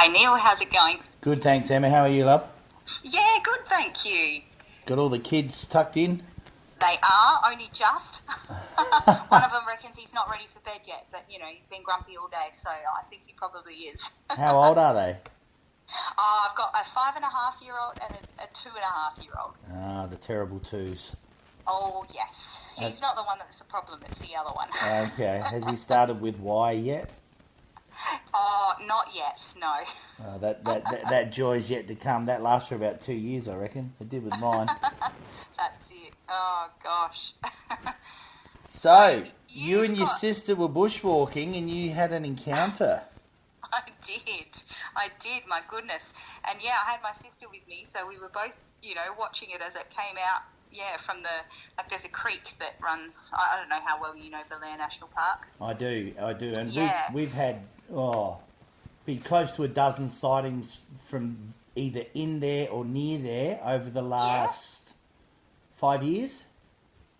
Hi Neil, how's it going? Good, thanks, Emma. How are you, love? Yeah, good, thank you. Got all the kids tucked in? They are, only just. One of them reckons he's not ready for bed yet, but, he's been grumpy all day, so I think he probably is. How old are they? I've got a 5.5-year-old and a 2.5-year-old. Ah, the terrible twos. Oh, yes. He's not the one that's the problem, it's the other one. Okay. Has he started with Y yet? Oh, not yet, no. That joy's yet to come. That lasts for about 2 years, I reckon. It did with mine. That's it. Oh, gosh. So, you and your sister were bushwalking and you had an encounter. I did, my goodness. And yeah, I had my sister with me, so we were both, watching it as it came out, from there's a creek that runs, I don't know how well you know Belair National Park. I do. And yeah. we've had, been close to a dozen sightings from either in there or near there over the last 5 years.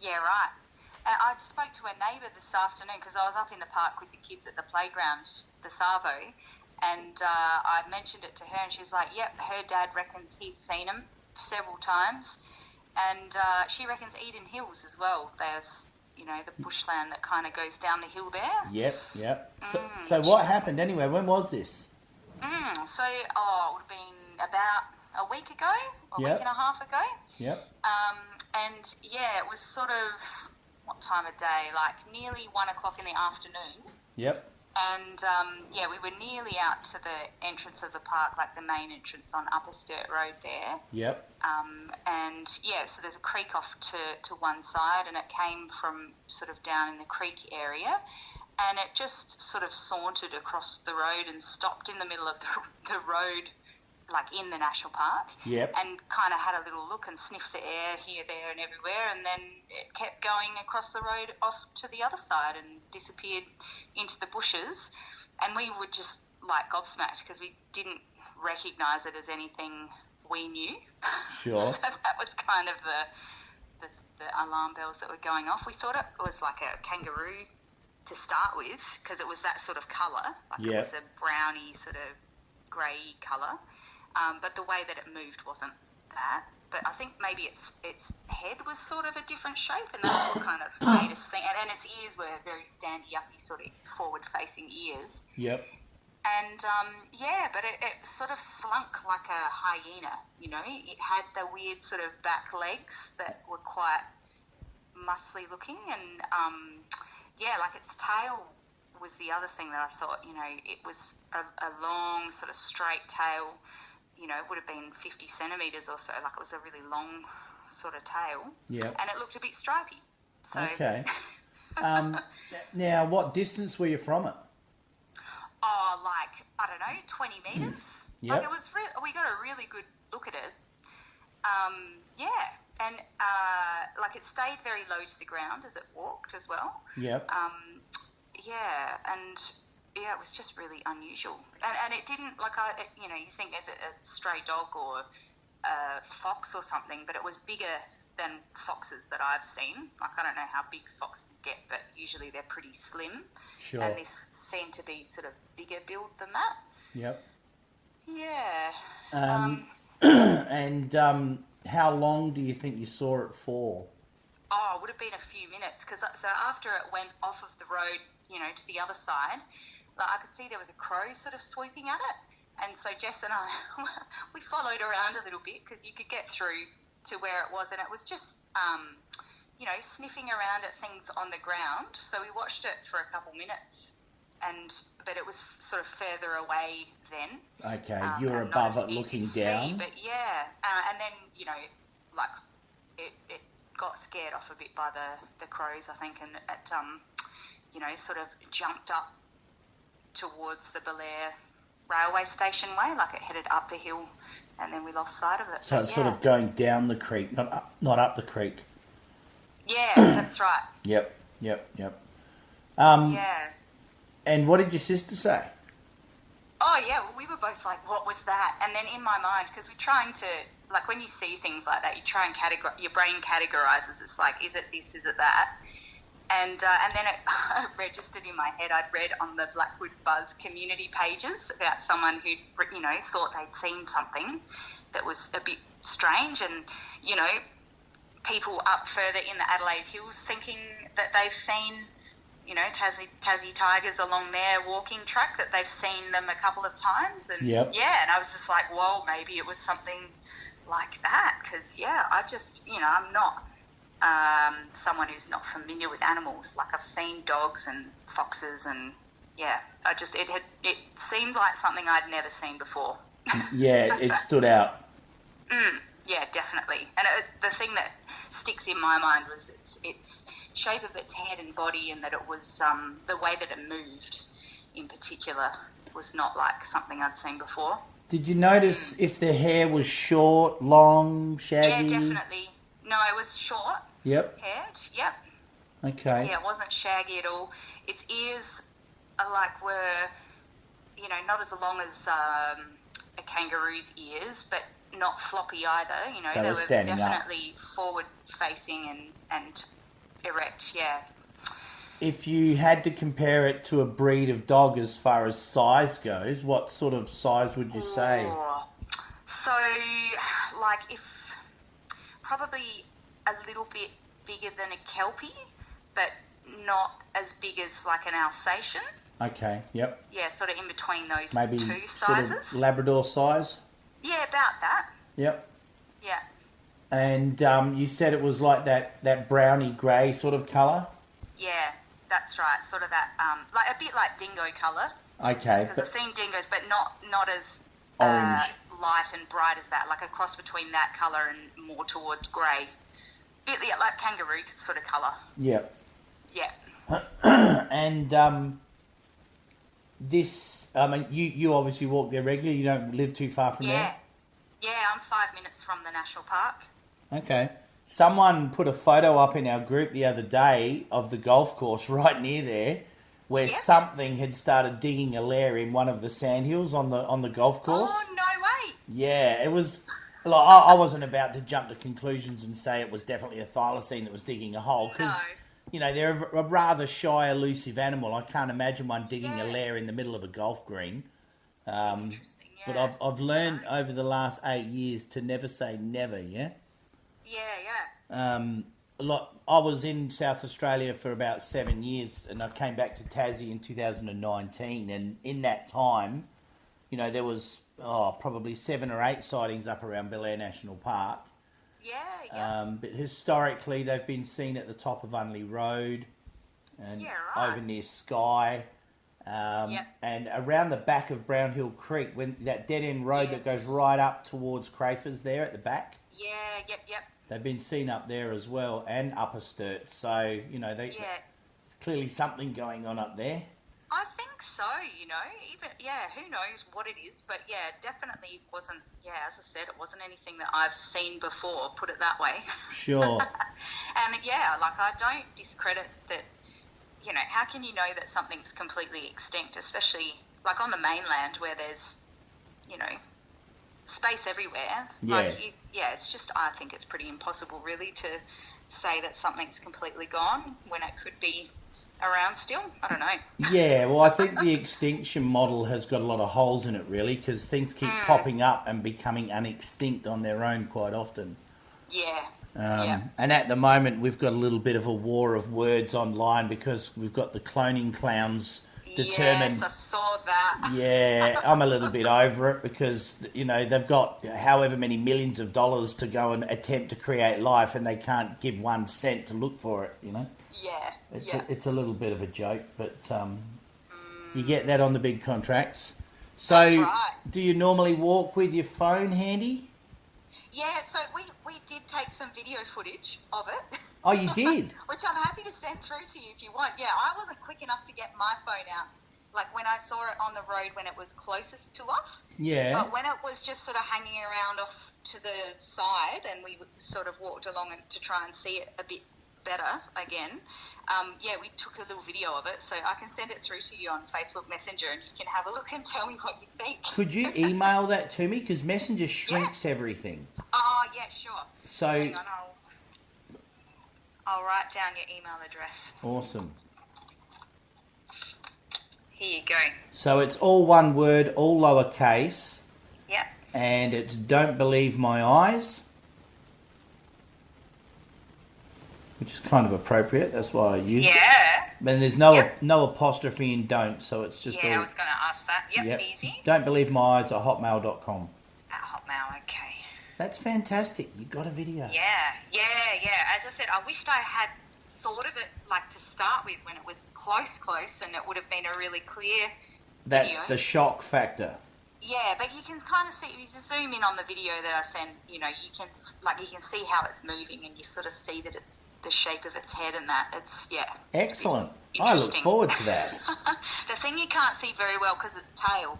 Yeah, right. I spoke to a neighbour this afternoon because I was up in the park with the kids at the playground, the Savo, and I mentioned it to her and she's like, yep, her dad reckons he's seen them several times, and she reckons Eden Hills as well. There's, the bushland that kind of goes down the hill there. Yep. So what happened anyway? When was this? So, it would have been about a week ago, week and a half ago. Yep. And yeah, it was sort of, what time of day? Like nearly 1 o'clock in the afternoon. Yep. And we were nearly out to the entrance of the park, like the main entrance on Upper Sturt Road there. Yep. So there's a creek off to one side, and it came from sort of down in the creek area, and it just sort of sauntered across the road and stopped in the middle of the road, like in the national park. Yep. And kind of had a little look and sniffed the air here, there and everywhere, and then it kept going across the road off to the other side and disappeared into the bushes. And we were just like gobsmacked because we didn't recognise it as anything we knew. Sure. So that was kind of the alarm bells that were going off. We thought it was like a kangaroo to start with because it was that sort of colour. Like It was a browny sort of grey colour. But the way that it moved wasn't that. But I think maybe its head was sort of a different shape, and that's what kind of made us think. And its ears were very standy-uppy, sort of forward-facing ears. Yep. And, but it sort of slunk like a hyena, It had the weird sort of back legs that were quite muscly looking. And, like its tail was the other thing that I thought, it was a long sort of straight tail. It would have been 50 centimetres or so, like it was a really long sort of tail. Yeah. And it looked a bit stripy. So. Okay. Now, what distance were you from it? Oh, like, I don't know, 20 metres. Yep. Like it was we got a really good look at it. And it stayed very low to the ground as it walked as well. Yep. It was just really unusual. And it didn't, you think it's a stray dog or a fox or something, but it was bigger than foxes that I've seen. Like, I don't know how big foxes get, but usually they're pretty slim. Sure. And this seemed to be sort of bigger build than that. Yep. Yeah. How long do you think you saw it for? Oh, it would have been a few minutes, so after it went off of the road, to the other side, I could see there was a crow sort of swooping at it, and so Jess and I, we followed around a little bit because you could get through to where it was, and it was just, sniffing around at things on the ground. So we watched it for a couple minutes, but it was sort of further away then. Okay, you were above it looking down. But yeah, and then it got scared off a bit by the crows, I think, and it sort of jumped up towards the Belair railway station way, like it headed up the hill, and then we lost sight of it. So it's sort of going down the creek, not up the creek. Yeah, that's right. Yep. Yeah. And what did your sister say? Oh, yeah, well, we were both like, what was that? And then in my mind, because we're trying to, when you see things like that, you try and your brain categorises. It's like, is it this, is it that? And then it registered in my head. I'd read on the Blackwood Buzz community pages about someone who, thought they'd seen something that was a bit strange, and, people up further in the Adelaide Hills thinking that they've seen, Tassie tigers along their walking track, that they've seen them a couple of times. And Yep. yeah, and I was just like, whoa, maybe it was something like that. Because, I'm just, I'm not someone who's not familiar with animals. Like, I've seen dogs and foxes, and it seemed like something I'd never seen before. Yeah, it stood out. Yeah, definitely. And the thing that sticks in my mind was its shape of its head and body, and that it was the way that it moved in particular was not like something I'd seen before. Did you notice if the hair was short, long, shaggy? Yeah, definitely. No, it was short. Yep. Haired. Yep. Okay. Yeah, it wasn't shaggy at all. Its ears were, not as long as a kangaroo's ears, but not floppy either. They were definitely forward facing and erect. Yeah. If you had to compare it to a breed of dog as far as size goes, what sort of size would you say? So, if probably a little bit bigger than a Kelpie, but not as big as like an Alsatian. Okay, yep. Yeah, sort of in between those Maybe two sizes. sizes. Sort of Labrador size? Yeah, about that. Yep. Yeah. And you said it was like that browny grey sort of colour? Yeah, that's right. Sort of that, a bit like dingo colour. Okay. Because I've seen dingoes, but not as orange, light and bright as that. Like a cross between that colour and more towards grey. Bit like kangaroo sort of colour. Yep. Yeah. And this, you obviously walk there regularly. You don't live too far from there? Yeah, I'm 5 minutes from the national park. Okay. Someone put a photo up in our group the other day of the golf course right near there, where something had started digging a lair in one of the sandhills on the golf course. Oh, no way! Yeah, it was. Like, I wasn't about to jump to conclusions and say it was definitely a thylacine that was digging a hole, because they're a rather shy, elusive animal. I can't imagine one digging a lair in the middle of a golf green. Interesting. But I've learned over the last 8 years to never say never. Yeah. Yeah. I was in South Australia for about 7 years, and I came back to Tassie in 2019. And in that time, there was probably 7 or 8 sightings up around Belair National Park. Yeah. But historically, they've been seen at the top of Unley Road and over near Skye. And around the back of Brown Hill Creek, when that dead end road that goes right up towards Crafers there at the back. Yeah, yep. They've been seen up there as well, and Upper Sturt. So, clearly something going on up there. I think so, even, who knows what it is, but definitely wasn't, as I said, it wasn't anything that I've seen before, put it that way. Sure. And I don't discredit that, how can you know that something's completely extinct, especially like on the mainland where there's, space everywhere. Yeah. It's just, I think it's pretty impossible really to say that something's completely gone when it could be around still. I don't know. Yeah, well, I think the extinction model has got a lot of holes in it, really, because things keep popping up and becoming unextinct on their own quite often. Yeah. And at the moment, we've got a little bit of a war of words online because we've got the cloning clowns determined. Yes, I saw that. Yeah, I'm a little bit over it because, they've got however many millions of dollars to go and attempt to create life, and they can't give 1 cent to look for it, Yeah. It's a little bit of a joke, but you get that on the big contracts. So, that's right. Do you normally walk with your phone handy? Yeah, so we did take some video footage of it. Oh, you did? Which I'm happy to send through to you if you want. Yeah, I wasn't quick enough to get my phone out, like when I saw it on the road when it was closest to us. Yeah. But when it was just sort of hanging around off to the side and we sort of walked along to try and see it a bit better again, we took a little video of it, so I can send it through to you on Facebook Messenger and you can have a look and tell me what you think. Could you email that to me? Because Messenger shrinks everything. Oh, yeah, sure. So hang on, I'll write down your email address. Awesome. Here you go. So it's all one word, all lowercase. Yep. And it's Don't Believe My Eyes. Which is kind of appropriate. That's why I used it. Yeah. And there's no apostrophe in don't, so it's just all... I was going to ask that. Yep, easy. Don't Believe My Eyes at hotmail.com. At Hotmail, okay. That's fantastic. You got a video. Yeah. As I said, I wished I had thought of it like to start with when it was close, and it would have been a really clear That's video. The shock factor. Yeah, but you can kind of see, if you zoom in on the video that I sent, you can see how it's moving, and you sort of see that it's the shape of its head and that. It's, Excellent. I look forward to that. The thing you can't see very well because its tail,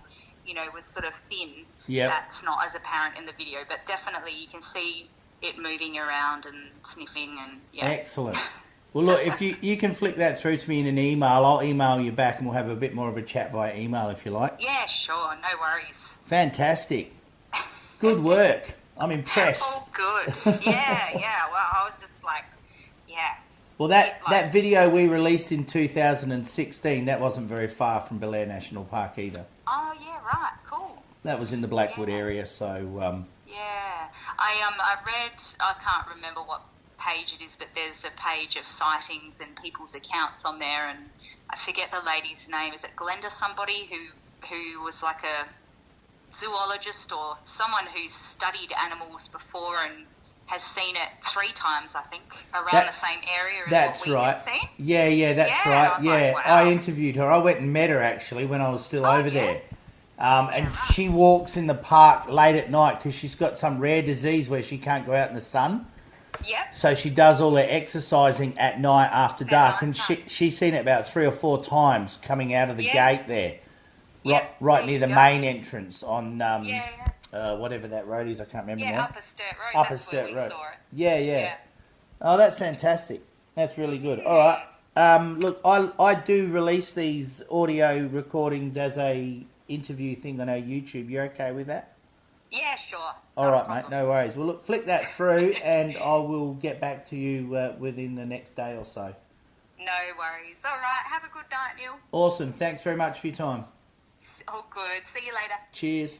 was sort of thin. Yep. That's not as apparent in the video, but definitely you can see it moving around and sniffing and, Excellent. Well, look, if you can flick that through to me in an email, I'll email you back and we'll have a bit more of a chat via email if you like. Yeah, sure. No worries. Fantastic. Good work. I'm impressed. Oh, good. Yeah. Well, I was just like, Well, that video we released in 2016, that wasn't very far from Belair National Park either. Oh, yeah, right. Cool. That was in the Blackwood area, so... I read, I can't remember what page it is, but there's a page of sightings and people's accounts on there, and I forget the lady's name. Is it Glenda somebody who was like a zoologist or someone who's studied animals before and has seen it 3 times, I think, around the same area as what we had seen? Yeah, that's right. Like, wow. I interviewed her. I went and met her, actually, when I was still over there. And she walks in the park late at night because she's got some rare disease where she can't go out in the sun. Yep. So she does all her exercising at night after dark, and she's seen it about 3 or 4 times coming out of the gate there, right near the main entrance on whatever that road is. I can't remember now. Upper Sturt Road. That's where we saw it. Yeah. Oh, that's fantastic. That's really good. All right. Look, I do release these audio recordings as a interview thing on our YouTube. You okay with that? Yeah, sure. All right, mate. No worries. Well, look, flick that through, and I will get back to you within the next day or so. No worries. All right. Have a good night, Neil. Awesome. Thanks very much for your time. Oh, good. See you later. Cheers.